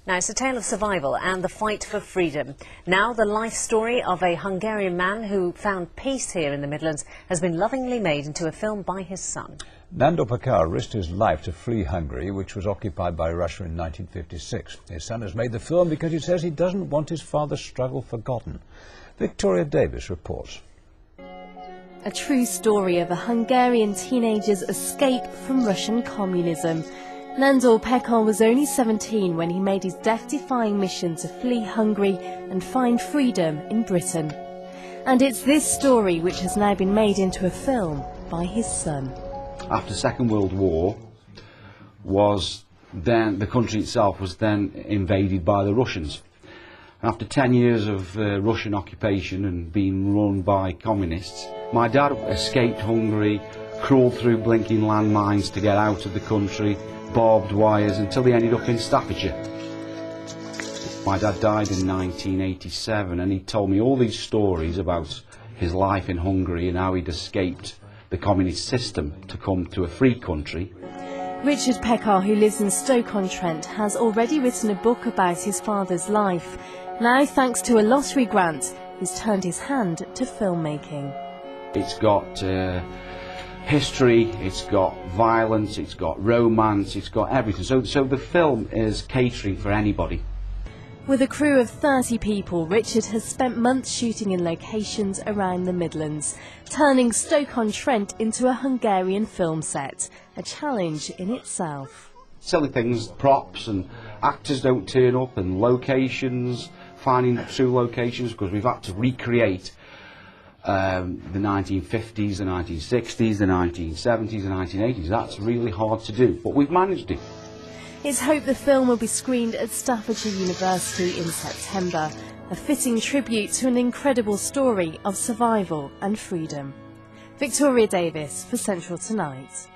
Now, it's a tale of survival and the fight for freedom. Now, the life story of a Hungarian man who found peace here in the Midlands has been lovingly made into a film by his son. Nando Pekar risked his life to flee Hungary, which was occupied by Russia in 1956. His son has made the film because he says he doesn't want his father's struggle forgotten. Victoria Davis reports. A true story of a Hungarian teenager's escape from Russian communism. Nando Pekar was only 17 when he made his death-defying mission to flee Hungary and find freedom in Britain. And it's this story which has now been made into a film by his son. After the Second World War, the country itself was then invaded by the Russians. After 10 years of Russian occupation and being run by communists, my dad escaped Hungary, crawled through blinking landmines to get out of the country, barbed wires, until he ended up in Staffordshire. My dad died in 1987, and he told me all these stories about his life in Hungary and how he'd escaped the communist system to come to a free country. Richard Pekar, who lives in Stoke-on-Trent, has already written a book about his father's life. Now, thanks to a lottery grant, he's turned his hand to filmmaking. It's got history, it's got violence, it's got romance, it's got everything. So the film is catering for anybody. With a crew of 30 people, Richard has spent months shooting in locations around the Midlands, turning Stoke-on-Trent into a Hungarian film set, a challenge in itself. Silly things, props and actors don't turn up, and locations, finding true locations, because we've had to recreate the 1950s, the 1960s, the 1970s, the 1980s. That's really hard to do, but we've managed it. It's hoped the film will be screened at Staffordshire University in September, a fitting tribute to an incredible story of survival and freedom. Victoria Davis for Central Tonight.